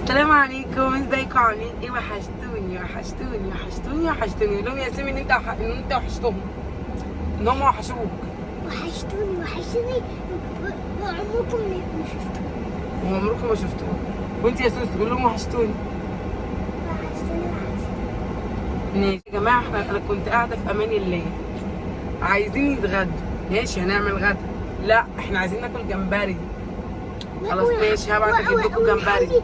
السلام عليكم، ازيكم عاملين ايه؟ وحشتوني وحشتوني وحشتوني وحشتوني. قول لهم يا سيمي ان انت وحشتهم، ان هم وحشوك. وحشتوني وعمركم ما شفتوني. وعمركم ما شفتوه. وانت يا سوس تقول لهم وحشتوني. وحشتوني. ماشي يا جماعه، انا كنت قاعده في امان الله، عايزين يتغدوا. ماشي هنعمل غدا. لا احنا عايزين ناكل جمبري. خلاص ماشي، هبعت اجيب لكم جمبري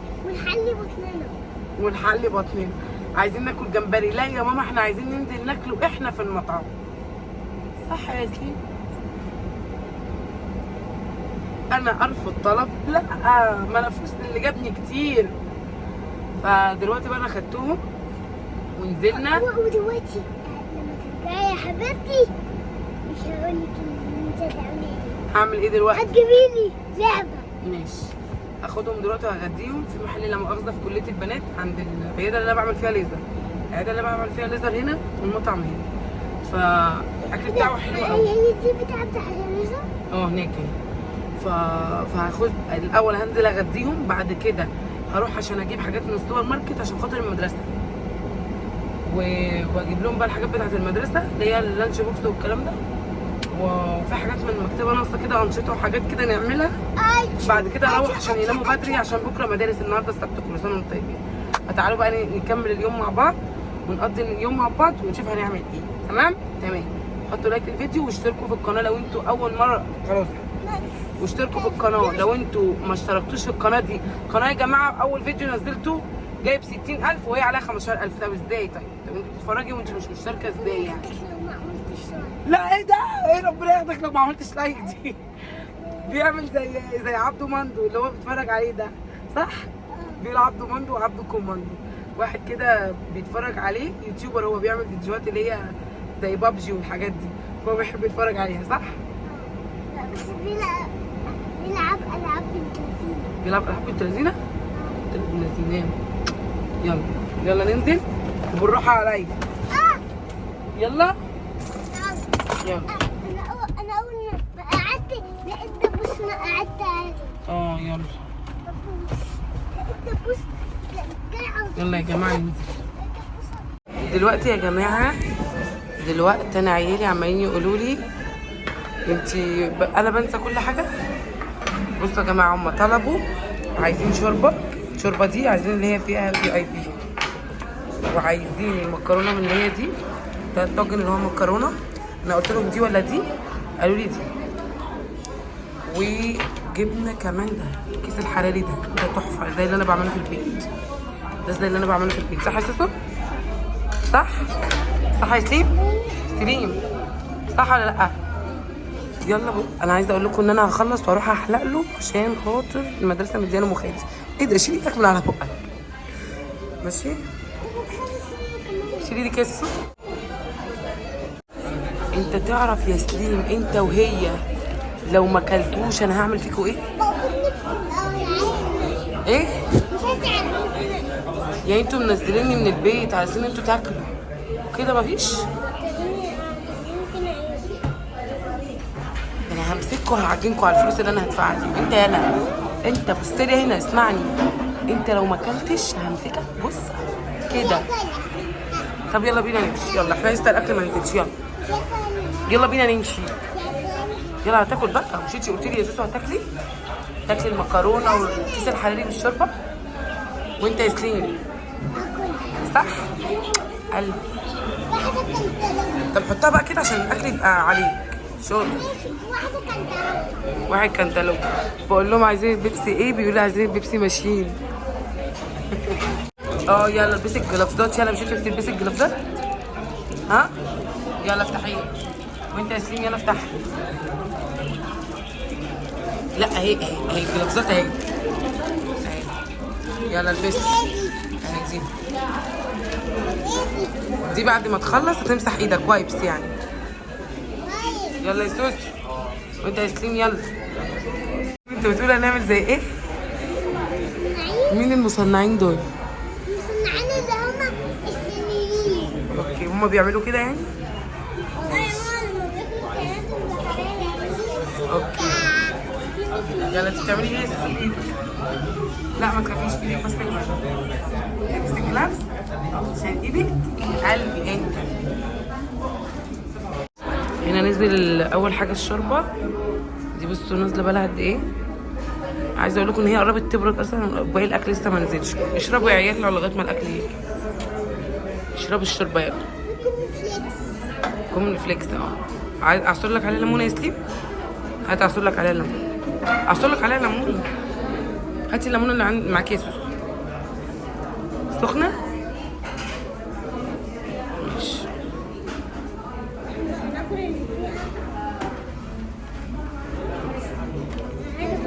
ونحلي بطننا. عايزين ناكل جمبري. لا يا ماما احنا عايزين ننزل ناكله احنا في المطعم. صح يا ياسمين؟ انا ارفض طلب؟ لا، ما انا فلوس اللي جابني كتير. فدلوقتي بقى انا خدتهم ونزلنا. ودلوقتي لما ترجعي يا حبيبتي مش هقول لك ان انت تعملي ايه. هعمل ايه دلوقتي؟ هتجيبي لي لعبه. ماشي، هاخدهم دلوقتي وهغديهم في محل لا مؤاخذه في كليه البنات، عند العياده اللي انا بعمل فيها ليزر. العياده اللي انا بعمل فيها ليزر هنا والمطعم هنا. فالاكل بتاعه حلو قوي. هي دي بتاعت الليزر؟ هناك اهي. فهاخد الاول هنزل اغديهم، بعد كده هروح عشان اجيب حاجات من السوبر ماركت عشان خاطر المدرسه، واجيب لهم بقى الحاجات بتاعت المدرسه اللي هي اللانش بوكس والكلام ده. وفي حاجات من المكتبه ناقصه كده، انشطه وحاجات كده نعملها. بعد كده اروح عشان يناموا بدري عشان بكره مدارس. النهارده السبت، كل سنه وانتم طيبين. فتعالوا بقى نكمل اليوم مع بعض ونقضي اليوم مع بعض ونشوف هنعمل ايه. تمام. حطوا لايك للفيديو واشتركوا في القناه لو انتوا اول مره. خلاص، واشتركوا في القناه لو انتوا ما اشتركتوش في القناه دي. قناه يا جماعه اول فيديو نزلته جايب 60,000 وهي عليها 15,000. طب ازاي؟ طب انتوا بتتفرجي وانتوا مش مشتركه ازاي يعني؟ لا ايه ده؟ ايه ربنا ياخدك لو ما عملتش لايك دي. بيعمل زي عبده مندو اللي هو بيتفرج عليه ده، صح؟ بيقول عبده مندو وعبده كوماندو. واحد كده بيتفرج عليه يوتيوبر، هو بيعمل فيديوهات اللي هي زي بابجي والحاجات دي، فهو بيحب يتفرج عليها، صح؟ لا بس بيلعب العاب بنت لذينه. بيلعب العاب بنت لذينه؟ بنت لذينه. يلا ننزل وبالراحه عليا. يلا. انا اول ما قعدت لقيت دبوس، ما قعدت عادي. يلا. لقيت دبوس. يلا يا جماعه ننزل دلوقتي. يا جماعه دلوقتي انا عيالي عمالين يقولوا لي انا بنسى كل حاجه. بصوا يا جماعه، هم طلبوا عايزين شوربه دي، عايزين اللي هي فيها VIP، وعايزين المكرونه من اللي هي دي، ده الطاجن اللي هو مكرونه. انا قلت لهم دي ولا دي؟ قالوا لي دي. وجبنا كمان ده الكيس الحراري ده تحفه، زي اللي انا بعمله في البيت. ده زي اللي انا بعمله في البيت، صح يا سوسو؟ صح يا سليم، صح ولا لا؟ يلا انا عايزه اقول لكم ان انا هخلص واروح احلق له عشان خاطر المدرسه مديانه مخالص. ايه ده؟ شيل ايدك من على بقك. ماشي، شيلي دي كيس. انت تعرف يا سليم انت وهي لو ما كلتوش انا هعمل فيكوا ايه؟ ايه؟ يعني انتوا منزليني من البيت عايزين انتوا تاكلوا كده؟ مفيش. انا همسككوا هعجنكوا على الفلوس اللي انا هدفعها دي. انت يالا انت بص لي هنا، اسمعني. انت لو ما اكلتش همسكك بص كده. طب يلا بينا نمشي. يلا احنا لسه الاكل ما نزلش. يلا بينا نمشي. يلا هتاكل بقى؟ مش انتي قلتي لي يا زوزو هتاكلي المكرونه والكيس الحراري بالشوربه؟ وانت يا سليم صح؟ قلب. طب حطها بقى كده عشان الاكل يبقى عليك. شاطر. واحد كانتالوب. بقول لهم عايزين البيبسي ايه؟ بيقولوا عايزين البيبسي ماشيين. يلا البسي الجلافزات. يلا مش انت بتلبسي الجلافزات؟ ها؟ يلا افتحيه. وانت يا سليم يلا افتحها. لا اهي الجلافزات اهي. يلا البسي اهي. دي بعد ما تخلص هتمسح ايدك وايبس يعني. يلا يا سوسو. وانت يا سليم يلا. انت بتقول هنعمل زي ايه؟ مين المصنعين دول؟ المصنعين اللي هما الصينيين. اوكي، هما بيعملوا كده يعني؟ اوكي. يلا انت بتعملي ايه يا سليم؟ لا ما تخافيش، ايدك بس اللي بره. لابس الجلافز عشان ايدك قلبي انت. هنا نزل اول حاجه الشوربه دي، بصوا نازله بالها قد ايه. عايزه اقول لكم ان هي قربت تبرد اصلا، باقي الاكل لسه ما نزلش. اشربوا يا عيال لغايه ما الاكل يجي. اشربوا الشوربه يلا. كومن فليكس عايز اعصر لك عليها ليمونه يا سليم؟ هات اعصر لك عليها ليمونه. اعصر لك عليها ليمونه. هاتي الليمونه اللي معاكي يا سوسو. سخنه؟ ماشي.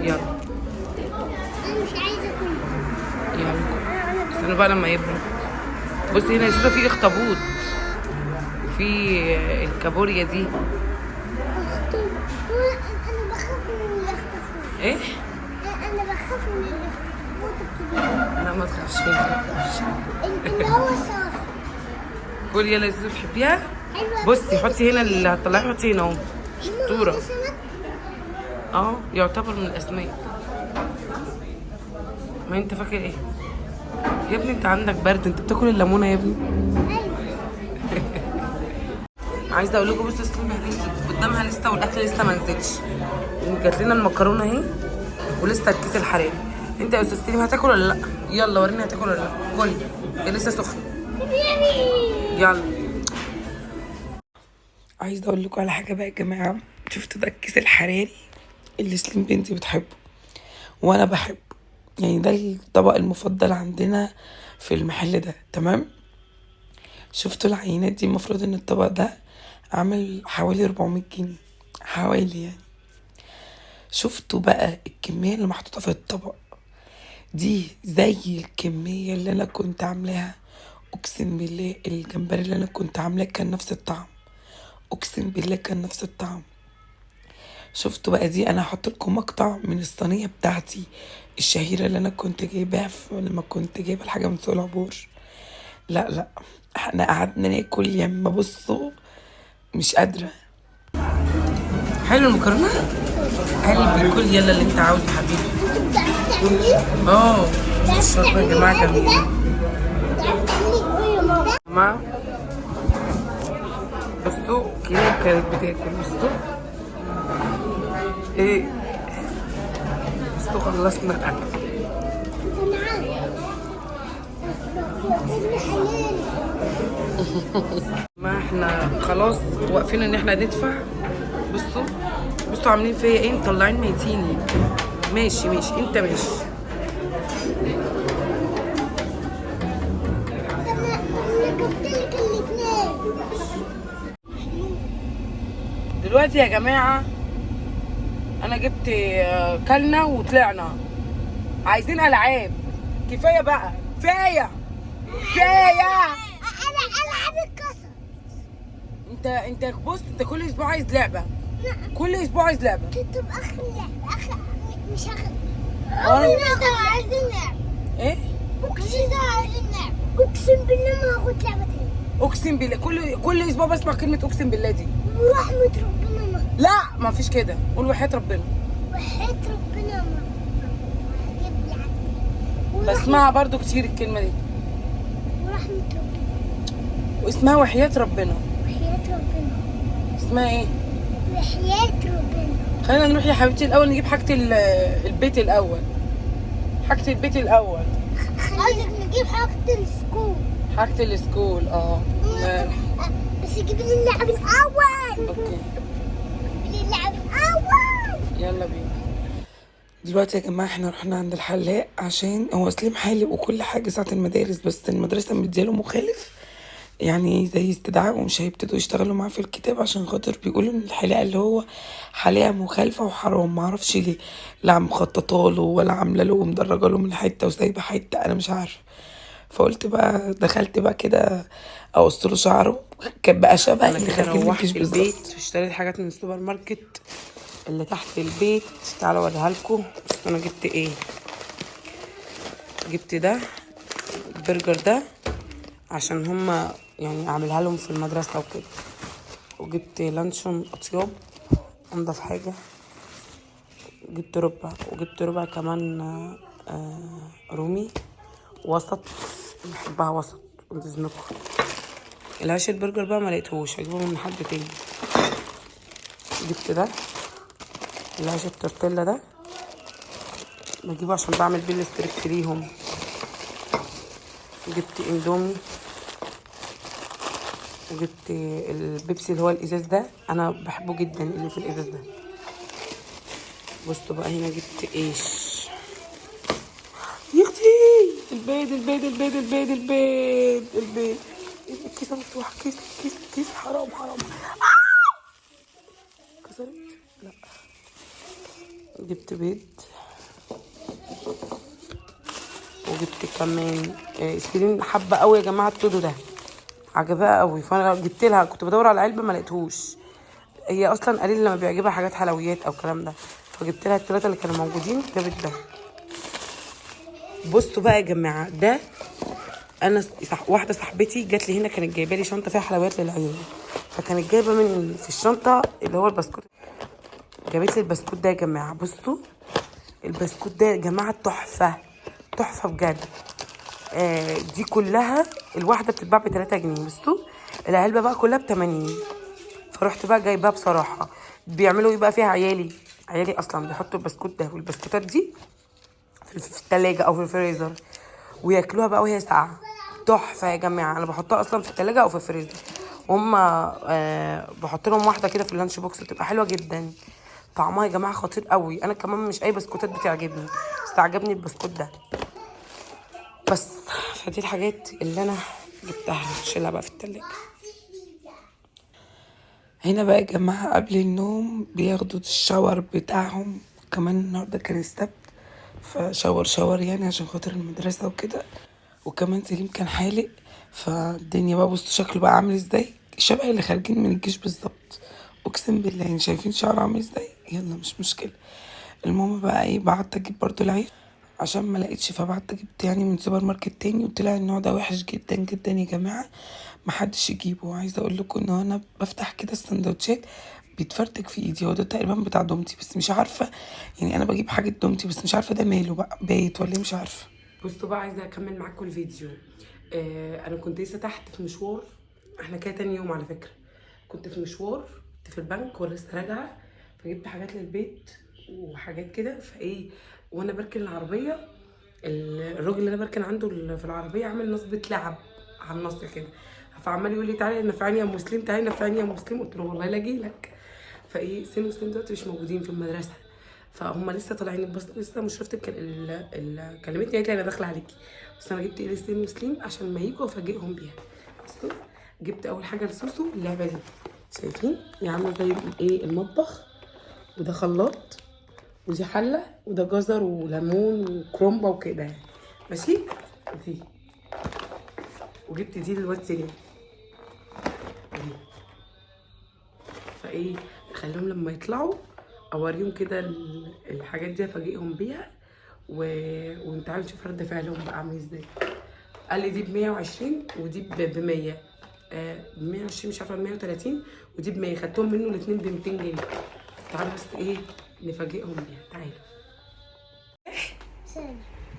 يلا. انا مش عايزه اكل. يلا استنوا بقى لما يبرد. بصي هنا يا سوسو في اخطبوط وفي الكابوريا دي. انا بخاف من الاخطبوط. ايه؟ انا بخاف من الاخطبوط الكبير. لا ما تخافش منها. اللي هو صاحي. كل يلا يا سوسو تحبيها؟ ايوه. بصي حطي هنا اللي هتطلعيه، حطي هنا اهو. شطوره. يعتبر من الاسماك. ما انت فاكر ايه يا ابني؟ انت عندك برد، انت بتاكل الليمونه يا ابني. عايزه اقول لكم بصوا سليم قدامها لسه والاكل لسه ما نزلش. جات لنا المكرونه اهي ولسه الكيس الحراري. انت يا استاذ سليم هتاكل ولا لا؟ يلا وريني هتاكل ولا لا. كل هي لسه سخنه. يلا. عايزه اقول لكم على حاجه بقى يا جماعه. شفتوا ده الكيس الحراري اللي سليم بنتي بتحبه وانا بحبه، يعني ده الطبق المفضل عندنا في المحل ده. تمام. شفتوا العينات دي؟ المفروض ان الطبق ده عامل حوالي 400 جنيه حوالي يعني. شفتوا بقى الكمية اللي محطوطة في الطبق دي زي الكمية اللي انا كنت عاملاها. اقسم بالله الجمبري اللي انا كنت عاملاه كان نفس الطعم، اقسم بالله كان نفس الطعم. شفتوا بقى دي؟ انا هحط لكم مقطع من الصينيه بتاعتي الشهيره اللي انا كنت جايباها لما كنت جايبه الحاجه من سوق العبور. لا احنا قعدنا ناكل ياما، بصوا مش قادره. حلو المكرونه قلبي. كل يلا اللي انت عاوزه حبيبي. الشوربه يا جماعه جميله. جماعه بصوا كده كانت بتاكل. بصوا ايه، بصوا خلصنا الاكل. ما احنا خلاص واقفين ان احنا ندفع. بصوا عاملين فيا ايه، مطلعين ميتيني. ماشي انت ماشي. دلوقتي يا جماعه انا جبت كلنا وطلعنا. عايزين العاب. كفايه بقى، كفايه. انا العب اتكسر. انت بص، انت كل اسبوع عايز لعبه. كل اسبوع عايز لعبه. طب اخر لعبه مش اخر. عايزين لعبه. ايه؟ عايزين لعبه. اقسم بالله ما هاخد لعبه تاني. اقسم بالله كل اسبوع بسمع كلمه اقسم بالله دي. ورحمه ربنا ما. لا ما فيش كده، قول وحياة ربنا. وحياة ربنا ما هجيب لي عندي. بسمعها برضو كتير الكلمه دي. ورحمه ربنا. واسمها وحياة ربنا. وحياة ربنا. اسمها ايه؟ وحياة ربنا. خلينا نروح يا حبيبتي الاول نجيب حاجه البيت الاول. حاجه البيت الاول. عايزك نجيب حاجه السكول. حاجه السكول بس جيب لي اللعب الاول. اوكي جيب لي اللعب الاول. يلا بينا. دلوقتي يا جماعه احنا رحنا عند الحلاق عشان هو سليم حالق وكل حاجه ساعه المدارس، بس المدرسه مدياله مخالف يعني زي استدعاء، ومش هيبتدوا يشتغلوا معاه في الكتاب عشان خاطر بيقولوا ان الحلاقه اللي هو حلاقه مخالفه وحرام. معرفش ليه، لا مخططه له ولا عامله له ومدرجه له من حته وسايبه حته، انا مش عارفه. فقلت بقى دخلت بقى كده اقص له شعره، كان بقى شبه اللي خارجين من الجيش بالظبط. اشتريت حاجات من السوبر ماركت اللي تحت البيت. تعالوا اوريها لكم. انا جبت ايه؟ جبت ده البرجر ده عشان هما يعني اعملها لهم في المدرسه وكده. وجبت لانشون اطياب انضف حاجه. جبت ربع، وجبت ربع كمان رومي وسط، بحبها وسط باذنكم. العيش البرجر بقى ما لقيتهوش، هجيبه من حد تاني. جبت ده العيش التورتيلا ده، بجيبه عشان بعمل بيه الستريبس ليهم. جبت اندومي، وجبت البيبسي اللي هو الازاز ده، انا بحبه جدا اللي في الازاز ده. بصوا بقى هنا جبت ايش يا اختي، البيض البيض البيض البيض البيض البيض. الكيسه مفتوحه، كيس حرام كسرت. لا جبت بيض، وجبت كمان سيرين حبه قوي يا جماعه. التودو ده عجبها قوي، فانا جبت لها. كنت بدور على علبه ما لقيتهوش، هي اصلا قليل لما بيعجبها حاجات حلويات او الكلام ده، فجبت لها الثلاثه اللي كانوا موجودين. جابت ده. بصوا بقى يا جماعه، ده انا واحده صاحبتي جات لي هنا، كانت جايبه لي شنطه فيها حلويات للعيال، فكانت جايبه من في الشنطه اللي هو البسكوت. جابت لي البسكوت ده يا جماعه. بصوا البسكوت ده يا جماعه تحفه بجد. دي كلها الواحده بتتباع ب 3 جنيه. بصوا العلبه بقى كلها ب 80. فرحت بقى جايباها بصراحه. بيعملوا ايه بقى فيها عيالي اصلا بيحطوا البسكوت ده والبسكوتات دي في الثلاجه او في الفريزر، وياكلوها بقى وهي ساقعه. تحفه يا جماعه. انا بحطها اصلا في الثلاجه او في الفريزر، وهم بحط لهم واحده كده في اللانش بوكس، بتبقى حلوه جدا. طعمها يا جماعه خطير قوي. انا كمان مش اي بسكوتات بتعجبني، بس عجبني البسكوت ده بس. فدي الحاجات اللي انا جبتها، هشيلها بقى في الثلاجه. هنا بقى يا جماعه قبل النوم بياخدوا الشاور بتاعهم، كمان النهارده كان السبت، فشاور يعني عشان خاطر المدرسه وكده. وكمان سليم كان حالق، فالدنيا بقى بصوا شكله بقى عامل ازاي، شبه اللي خارجين من الجيش بالظبط. اقسم بالله يعني شايفين شعره عامل ازاي. يلا مش مشكله. المهم بقى ايه، بعت اجيب برضو العيش عشان ما لقيتش، فبعت جبت يعني من سوبر ماركت تاني، وطلع النوع ده وحش جدا جدا يا جماعه، محدش يجيبه. وعايزه اقول لكم ان انا بفتح كده السندوتشات بيتفرتك في ايدي. هو ده تقريبا بتاع دومتي، بس مش عارفه يعني، انا بجيب حاجه دومتي بس مش عارفه ده ماله بقى، بايت ولا مش عارفه. بصوا بقى عايزه اكمل معاكم الفيديو. انا كنت لسه تحت في مشوار، احنا كده تاني يوم على فكره. كنت في مشوار، كنت في البنك ولسه راجعه، فجبت حاجات للبيت وحاجات كده. فايه وانا بركن العربيه، الراجل اللي انا بركن عنده في العربيه عامل نصبه لعب على النص كده، فعمال يقول لي تعالي نفعني يا مسلم، تعالي نفعني يا مسلم. قلت له والله لا اجيلك. فايه سين وسليم دلوقتي مش موجودين في المدرسه، فهم لسه طالعين. بس لسه مشرفه كلمتني قالت لي انا داخله عليكي، بس انا جبت ايه سين وسليم عشان ما يجوا افاجئهم بيها. بصوا جبت اول حاجه لسوسو اللعبه دي، شايفين هي عامله زي ايه المطبخ، وده خلاط، ودي حله، وده جزر وليمون وكرومبه وكده يعني. ماشي دي. وجبت دي للواد سليم دي. فايه خليهم لما يطلعوا اوريهم كده الحاجات دي، افاجئهم بيها وانت عارف نشوف رد فعلهم بقى عامل ازاي. قال لي دي ب 120 ودي ب 100. ب 120 مش عارفه 130 ودي ب 100. خدتهم منه الاثنين ب 200 جنيه. تعالوا بس ايه نفاجئهم بيها.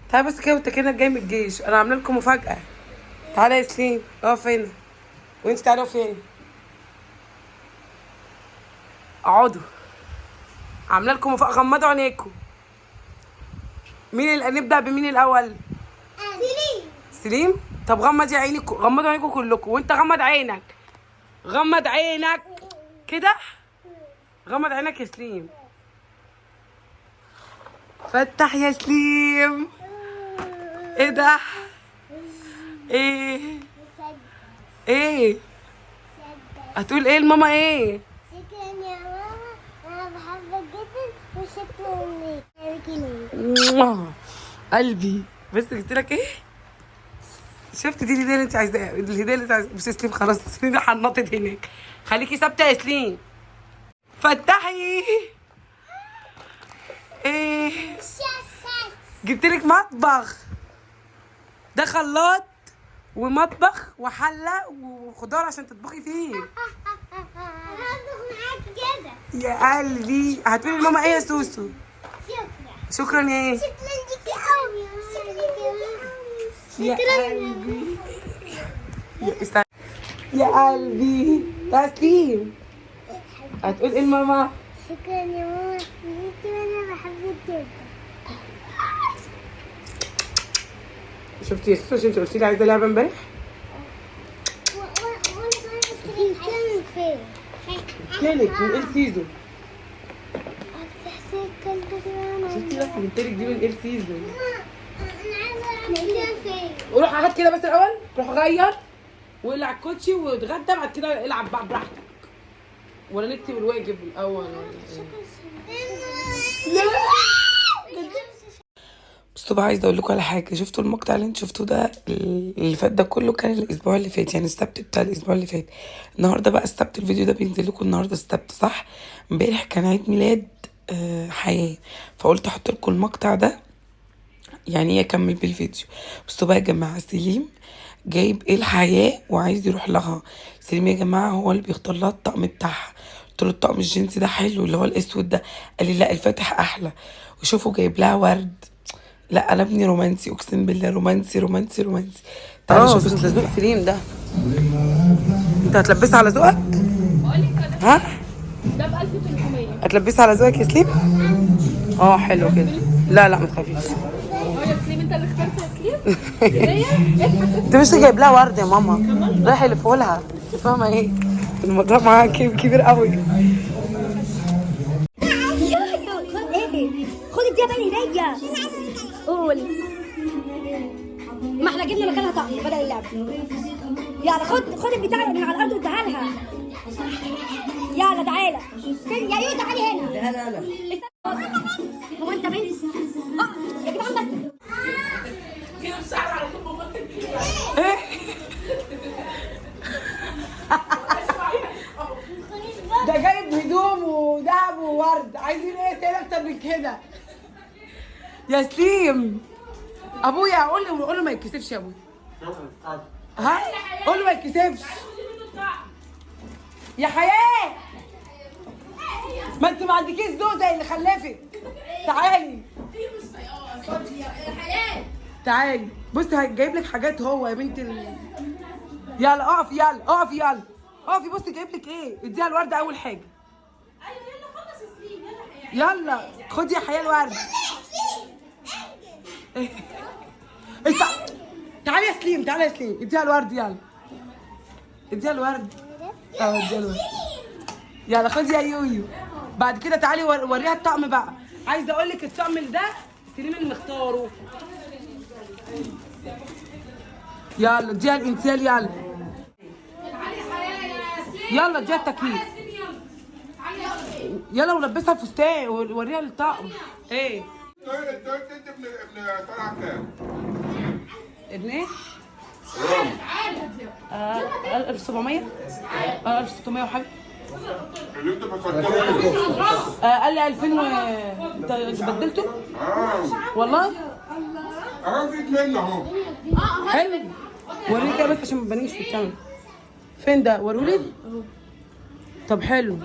تعالى بس كده، وانت كده جاي من الجيش انا عامله لكم مفاجاه. تعالى يا سليم اقف هنا، وانت تعالى اقف هنا. اقعدوا، عامله لكم مفاجاه. غمضوا عينيكم. مين اللي نبدا بمين الاول؟ سليم. طب غمضي عينك، غمضوا عينيكم كلكم، وانت غمض عينك، غمض عينك كده، غمض عينك يا سليم. فتح يا سليم. ايه ده؟ ايه هتقول ايه لماما؟ ايه؟ شكرا يا ماما، انا بحبك جدا وشكرا ليك. قلبي. بس قلت لك ايه؟ شفت دي الهديه اللي انت عايزاها، الهديه اللي انت عايزاها. بس سليم خلاص، سليم حنطت هناك، خليكي ثابته يا سليم. فتحي. ايه؟ جبت لك مطبخ، ده خلاط ومطبخ وحله وخضار عشان تطبخي فيه. هطبخ معاكي كده يا قلبي. هتقولي لماما ايه يا سوسو؟ شكرا يا ايه. شكرا ليكي قوي. يا قلبي يا قلبي تسليم. هتقول ايه لماما؟ شكرا يا ماما ليكي وانا بحبك جدا. شفتي يا سوسو انت قلتي لي عايزه لعبه امبارح؟ كلك من ال سيزون. شفتي لك بنتلك دي من ال سيزون. وروح هات كده بس الاول، روح غير واقلع الكوتشي واتغدى، بعد كده العب بقى براحتك. ولا نكتب الواجب الاول ولا ايه؟ بصوا بقى عايزه اقول لكم على حاجه. شفتوا المقطع اللي انتوا شفتوه ده اللي فات ده كله كان الاسبوع اللي فات، يعني السبت بتاع الاسبوع اللي فات. النهارده بقى السبت، الفيديو ده بينزل لكم النهارده السبت صح؟ امبارح كان عيد ميلاد حياه، فقلت احط لكم المقطع ده يعني اكمل بالفيديو. بصوا بقى يا جماعه، سليم جايب ايه الحياه وعايز يروح لها. سليم يا جماعه هو اللي بيختار لها الطقم بتاعها. قلت له الطقم الجينسي ده حلو اللي هو الاسود ده، قال لي لا الفاتح احلى. وشوفوا جايب لها ورد. لا انا ابني رومانسي، اقسم بالله رومانسي رومانسي رومانسي. تعالى شوف ذوق سليم ده. انت هتلبسها على ذوقك؟ ها؟ ده ب 1300. هتلبسها على ذوقك يا سليم؟ حلو كده. لا ما تخافيش. يا سليم انت اللي اخترت يا سليم؟ انت مش جايب لها ورد يا ماما؟ رايح يلفه لها. انت فاهمه ايه؟ الموضوع معاها كبير قوي. خد اديها بقى الهديه. قول. ما احنا جبنا مكانها طقم بدل اللعب. يلا خد البتاع من على الارض واديها لها. يلا تعالى. فين يا يو؟ تعالي هنا. لا هو انت بنت؟ يا جدعان بس ده جايب هدوم ودهب وورد، عايزين ايه تاني اكتر من كده؟ يا سليم ابويا قول له ما يتكسفش يا ابويا. ها؟ قول له ما يتكسفش يا حياه. ما انت ما عندكيش ذوق زي اللي خلفك. تعالي تعالي بصي جايب لك حاجات هو يا بنت يلا اقفي اقفي بصي جايب لك ايه. اديها الورده اول حاجه. ايوه يلا خلص يا سليم. يلا حياه. يلا خدي يا حياه الورد. تعالي يا سليم اديها الورد. يلا اديها الورد. اديها الورد. يلا خدي يا يويو. بعد كده تعالي وريها الطقم بقى. عايزه اقول لك الطقم ده سليم اللي مختاره. يلا اديها الانسيال. يلا يلا اديها التكييف. يلا ولبسها الفستان ووريها الطقم. ايه الدويت انت ابن طلع كام؟ ابن ايه؟ 1700 1600 وحاجه. اللي انت بتفكروا قال لي 2000 انت بدلته؟ والله؟ اهو جيت منه اهو. حلو. وريني كده بس عشان ما تبانيش في الكاميرا. فين ده؟ ورولي؟ طب حلو.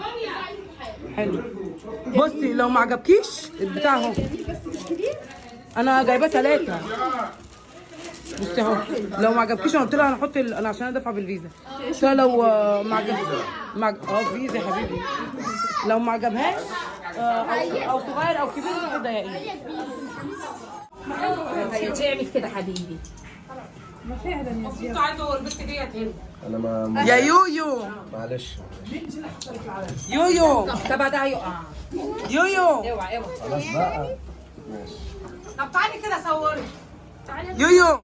بصي لو ما عجبكيش البتاع اهو. انا جايباه 3. بصي اهو لو ما عجبكيش انا قلت لها هنحط انا عشان ادفع بالفيزا. قلت لها لو ما عجبكيش فيزا يا حبيبي. لو ما عجبهاش او صغير او كبير تاخد ضيقين. تعمل كده حبيبي. ما فعلا يا زياد. عايزه البت ديت هنا. انا ما يا يويو معلش يويو طب ده هيقع. يويو اوعى. خلاص بقى. طب تعالي كده صوري. يويو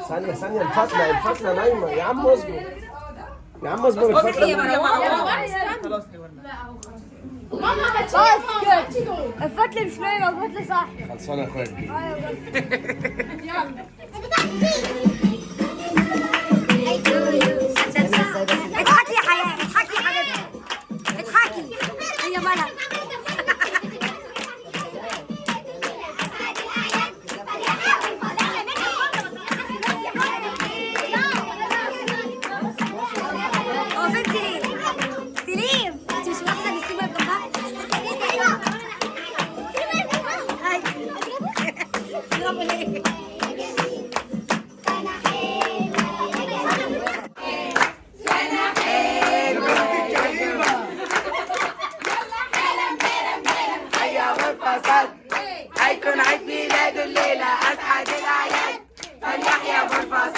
ثانية الفتلة نايمة يا عم اصبر. يا عم اصبر الفتلة. خلاص اسكت. الفتله مش نايمه، الفتله صح. خلصانة يا اخويا. اضحكي يا حياه، اضحكي يا حبيبتي، اضحكي. هي مالها؟ هو فين سليم؟ سليم انت مش ملاحظه ان سليم واقف جنبها؟ بتضربوا ليه؟ هيكون عيد ميلاد الليلة أسعد الأعياد فليحيى أبو الفصل